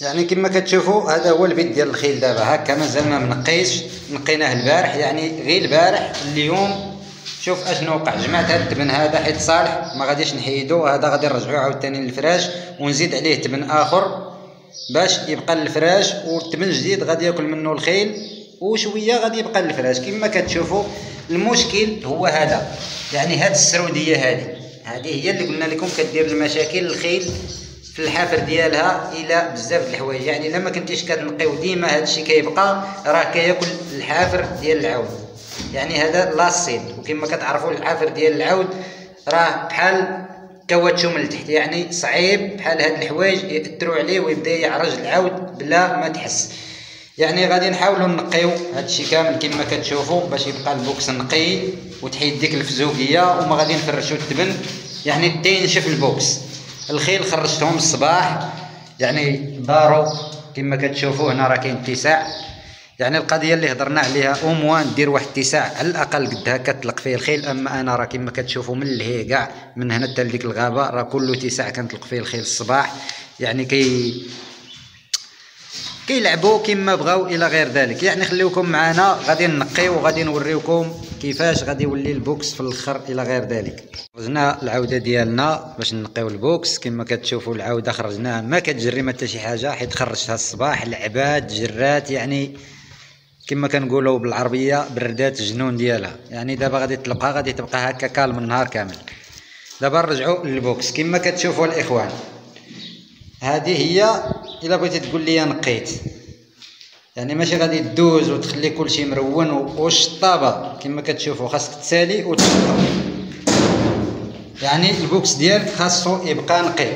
يعني كما كتشوفوا هذا هو البيت ديال الخيل دابا هكا مازال ما منقيش. نقيناه البارح، يعني غير البارح. اليوم شوف اشنو وقع. جمعت هذا التبن هذا حيت صالح ما غاديش نحيدو، هذا غادي نرجعوه عاوتاني للفراش ونزيد عليه تبن اخر باش يبقى للفراش، والتبن الجديد غادي ياكل منه الخيل وشويه غادي يبقى للفراش. كما كتشوفوا المشكل هو هذا، يعني هاد السروديه هذه هي اللي قلنا لكم كدير المشاكل الخيل في الحافر ديالها الى بزاف د الحوايج. يعني الا ما كنتيش كتنقيو ديما هادشي كيبقى راه كياكل الحافر ديال العود، يعني هذا لاصين. وكما كتعرفوا الحافر ديال العود راه بحال كواتشو من التحت، يعني صعيب بحال هاد الحوايج ياثروا عليه ويبدا يعرج العود بلا ما تحس. يعني غادي نحاولوا نقيو هادشي كامل كما كتشوفوا باش يبقى البوكس نقي وتحيد ديك الفزوقيه، وما غادي نفرشوا التبن يعني تينشف البوكس. الخيل خرجتهم الصباح، يعني داروا كما كتشوفوا هنا راه كاين اتساع. يعني القضيه اللي هضرنا عليها اوموان دير واحد اتساع على الاقل قد هكا تطلق فيه الخيل. اما انا راه كما كتشوفوا من لهيه كاع من هنا حتى لديك الغابه راه كله اتساع كنطلق فيه الخيل الصباح. يعني كيلعبوا كما بغاو الى غير ذلك. يعني خليوكم معنا غادي نقيو وغادي نوريوكم كيفاش غادي يولي البوكس في الاخر الى غير ذلك. خرجنا العوده ديالنا باش نقيو البوكس. كما كتشوفوا العوده خرجناها ما كتجري ما حتى شي حاجه، حيت خرجتها الصباح لعبات جرات، يعني كما كنقولوا بالعربيه بردات الجنون ديالها. يعني دابا غادي تبقى هكا كالم النهار كامل. دابا نرجعوا للبوكس. كما كتشوفوا الاخوان هذه هي الا بغيتي تقول لي نقيت، يعني ماشي غادي دوز وتخلي كلشي مرون. والشطابه كما كتشوفوا خاصك تسالي وتشطب، يعني البوكس ديالك خاصو يبقى نقي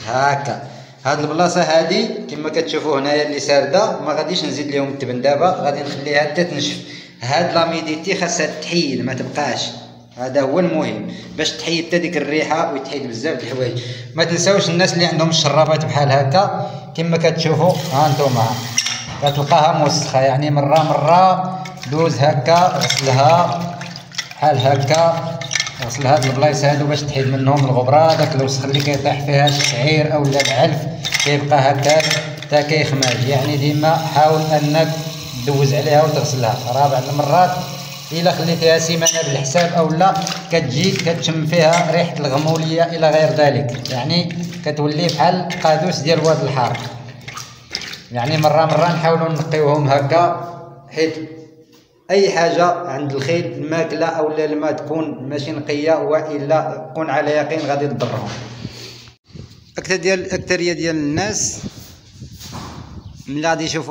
هكا. هاد البلاصه هادي كما كتشوفوا هنايا اللي سارده ما غاديش نزيد لهم التبن، دابا غادي نخليها حتى تنشف. هاد لاميديتي خاصها تحيد ما تبقاش، هذا هو المهم باش تحيد حتى ديك الريحه ويتحيد بزاف د الحوايج. ما تنساوش الناس اللي عندهم الشرابات بحال هكا كما كتشوفوا ها نتوما كتلقاها موسخه، يعني مره دوز هكا غسلها بحال هكا، غسل هاد البلايص هادو باش تحيد منهم الغبره. داك الوسخ اللي كيطيح فيها الشعير اولا العلف كيبقى هكاك حتى كيخماج. يعني ديما حاول انك دوز عليها وتغسلها. رابع المرات الا خليتيها سيمانه بالحساب اولا كتجي كتشم فيها ريحه الغموليه الى غير ذلك، يعني كتولي بحال قادوس ديال واد الحار. يعني مره نحاولوا نقيوهم هكا، حيت اي حاجه عند الخيل الماكله اولا الماء تكون ماشي نقيه والا كون على يقين غادي تضرهم. اكثريه ديال الناس ملي غادي يشوفوا